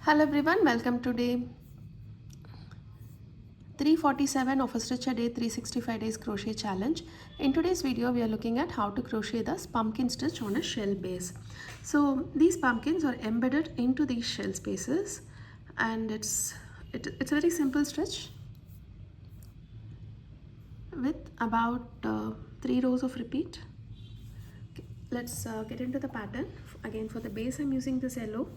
Hello everyone, welcome to day 347 of a Stitch a Day 365 days crochet challenge. In today's video we are looking at how to crochet this pumpkin stitch on a shell base. So these pumpkins are embedded into these shell spaces and it's a very simple stitch with about 3 rows of repeat. Okay, let's get into the pattern. Again, for the base I'm using this yellow.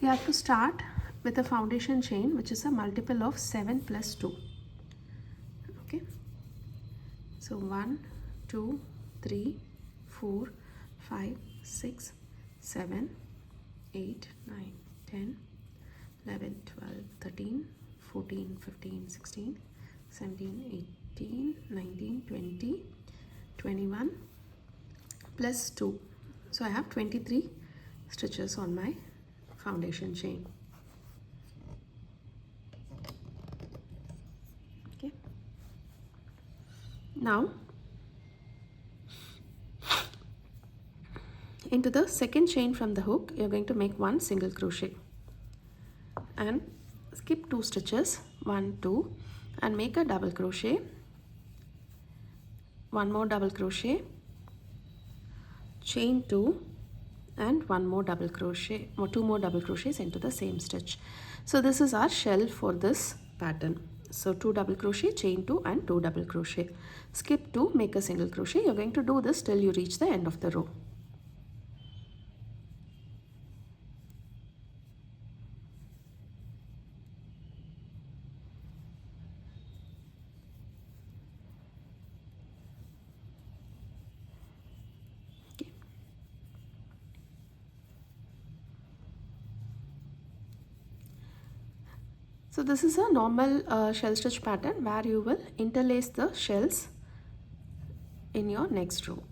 You have to start with a foundation chain which is a multiple of 7 plus 2. Okay, so 1 2 3 4 5 6 7 8 9 10 11 12 13 14 15 16 17 18 19 20 21 plus 2, so I have 23 stitches on my foundation chain. Okay, now into the second chain from the hook you're going to make one single crochet and skip 2 stitches, 1 2, and make a double crochet, one more double crochet, chain 2, and one more double crochet or 2 more double crochets into the same stitch. So this is our shell for this pattern. So 2 double crochet, chain 2, and 2 double crochet, skip 2, make a single crochet. You're going to do this till you reach the end of the row. So this is a normal shell stitch pattern where you will interlace the shells in your next row.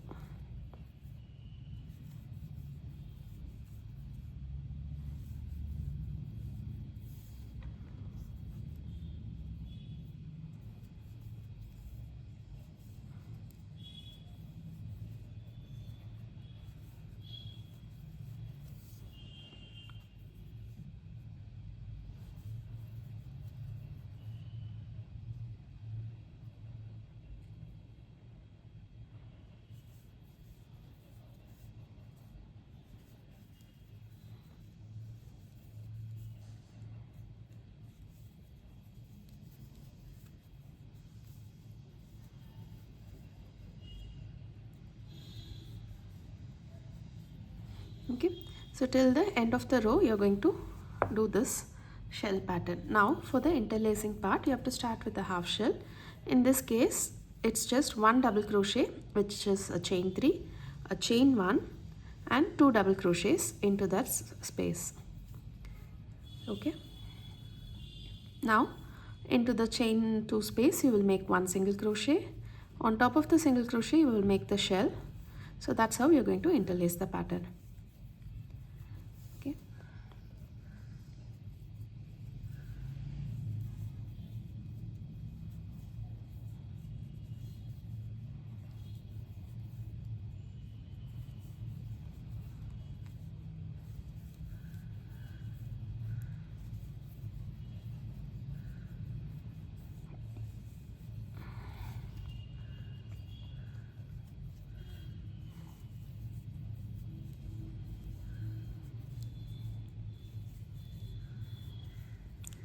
Okay, so till the end of the row you're going to do this shell pattern. Now for the interlacing part you have to start with a half shell. In this case it's just one double crochet, which is a chain 3, a chain 1, and 2 double crochets into that space. Okay, now into the chain 2 space you will make one single crochet. On top of the single crochet you will make the shell. So that's how you're going to interlace the pattern. Okay,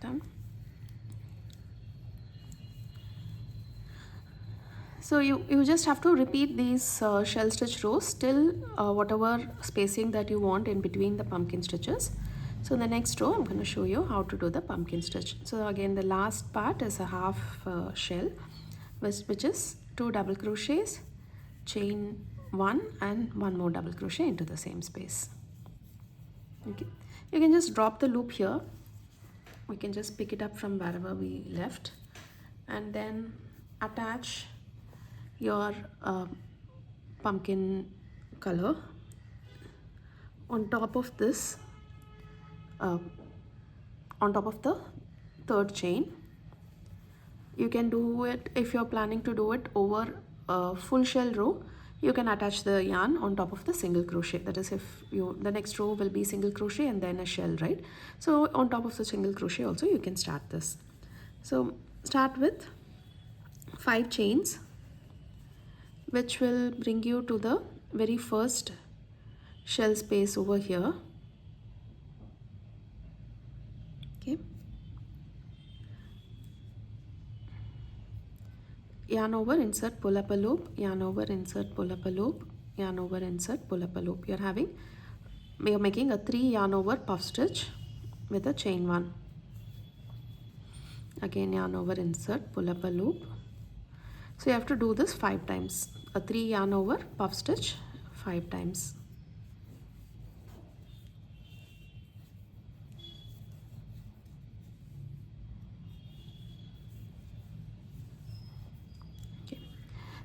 done. So you just have to repeat these shell stitch rows till whatever spacing that you want in between the pumpkin stitches. So in the next row I'm going to show you how to do the pumpkin stitch. So again the last part is a half shell which is 2 double crochets, chain 1, and 1 more double crochet into the same space. Okay, you can just drop the loop here. We can just pick it up from wherever we left and then attach your pumpkin color on top of this, on top of the third chain. You can do it if you're planning to do it over a full shell row. you can attach the yarn on top of the single crochet. That is, if you, the next row will be single crochet and then a shell, right? So on top of the single crochet also you can start this. So start with 5 chains, which will bring you to the very first shell space over here. Okay, yarn over, insert, pull up a loop, yarn over, insert, pull up a loop, yarn over, insert, pull up a loop. We are making a 3 yarn over puff stitch with a chain 1. Again yarn over, insert, pull up a loop. So you have to do this 5 times, a 3 yarn over puff stitch 5 times.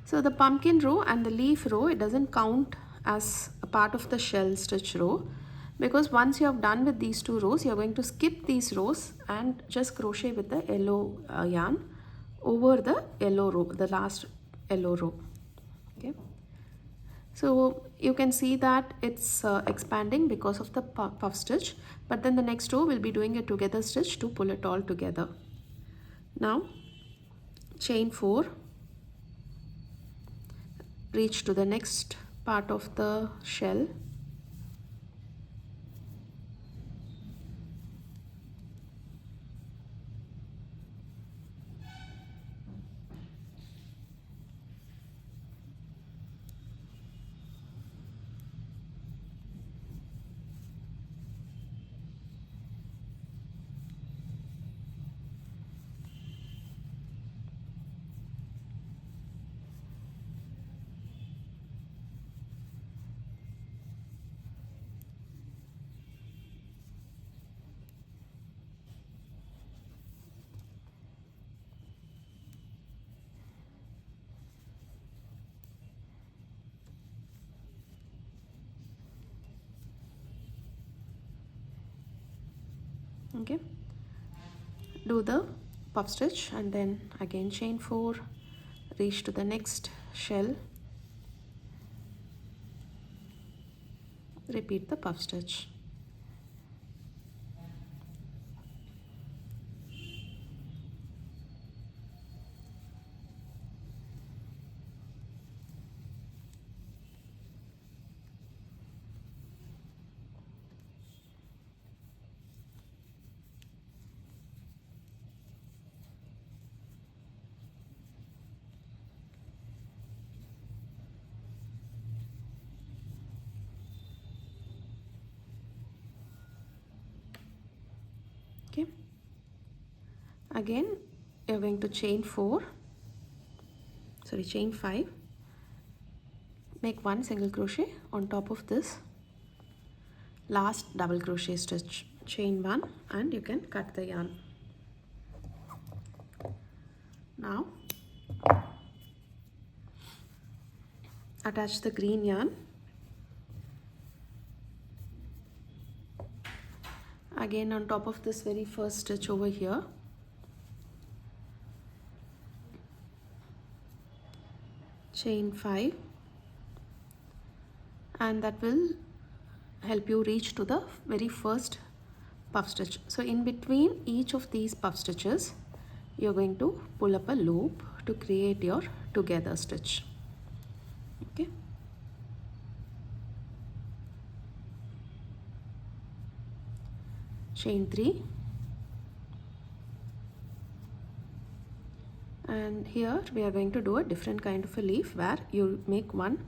So the pumpkin row and the leaf row, it doesn't count as a part of the shell stitch row, because once you have done with these 2 rows, you are going to skip these rows and just crochet with the yellow yarn over the yellow row, the last yellow row. Okay, so you can see that it's expanding because of the puff stitch, but then the next row will be doing a together stitch to pull it all together. Now chain 4, reach to the next part of the shell, okay, do the puff stitch and then again chain 4, reach to the next shell, repeat the puff stitch. Okay, again you're going to chain 5, make 1 single crochet on top of this last double crochet stitch, chain 1, and you can cut the yarn. Now attach the green yarn, again on top of this very first stitch over here, chain 5, and that will help you reach to the very first puff stitch. So in between each of these puff stitches, you're going to pull up a loop to create your together stitch. Okay, chain 3, and here we are going to do a different kind of a leaf where you make 1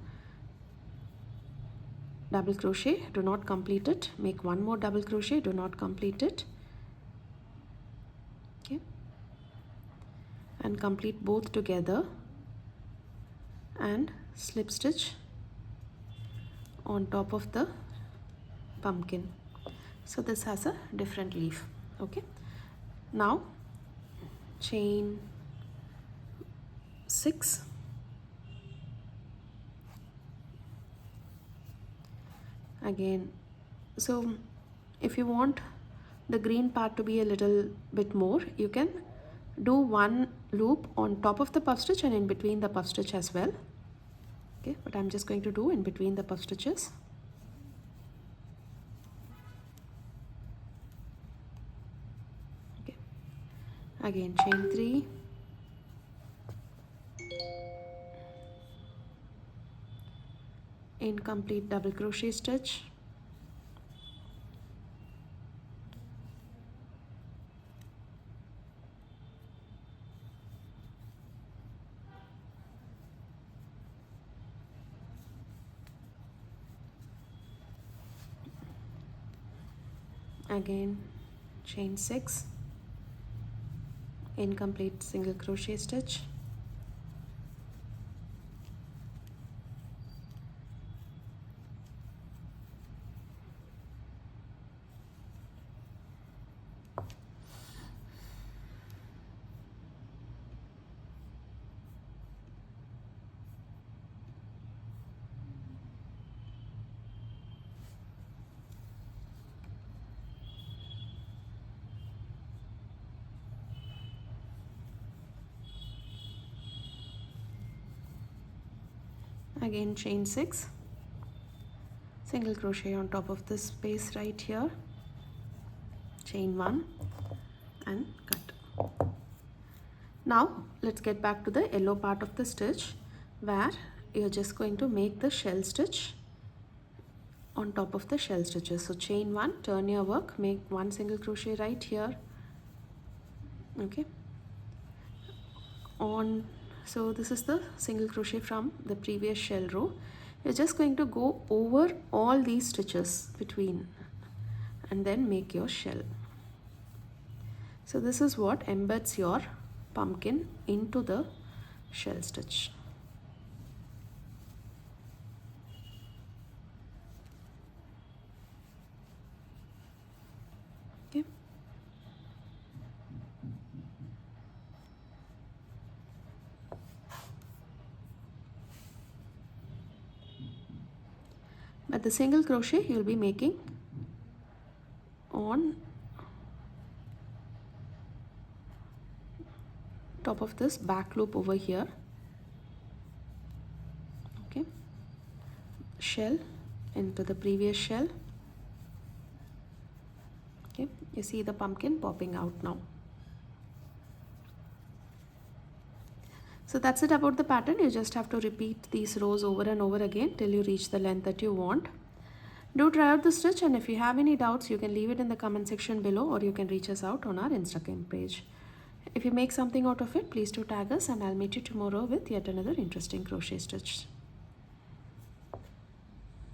double crochet, do not complete it, make 1 more double crochet, do not complete it. Okay, and complete both together and slip stitch on top of the pumpkin. So this has a different leaf. Okay, now chain 6, again. So if you want the green part to be a little bit more, you can do 1 loop on top of the puff stitch and in between the puff stitch as well. Okay, but I'm just going to do in between the puff stitches. Okay, again chain 3, incomplete double crochet stitch, again chain 6, incomplete single crochet stitch, again chain 6, single crochet on top of this space right here, chain 1 and cut. Now let's get back to the yellow part of the stitch where you're just going to make the shell stitch on top of the shell stitches. So chain 1, turn your work, make 1 single crochet right here. Okay, so this is the single crochet from the previous shell row. You're just going to go over all these stitches between and then make your shell. So this is what embeds your pumpkin into the shell stitch. Okay. But the single crochet you'll be making on top of this back loop over here. Okay, shell into the previous shell. Okay, you see the pumpkin popping out now. So that's it about the pattern. You just have to repeat these rows over and over again till you reach the length that you want. Do try out the stitch, and if you have any doubts you can leave it in the comment section below, or you can reach us out on our Instagram page. If you make something out of it, please do tag us, and I'll meet you tomorrow with yet another interesting crochet stitch.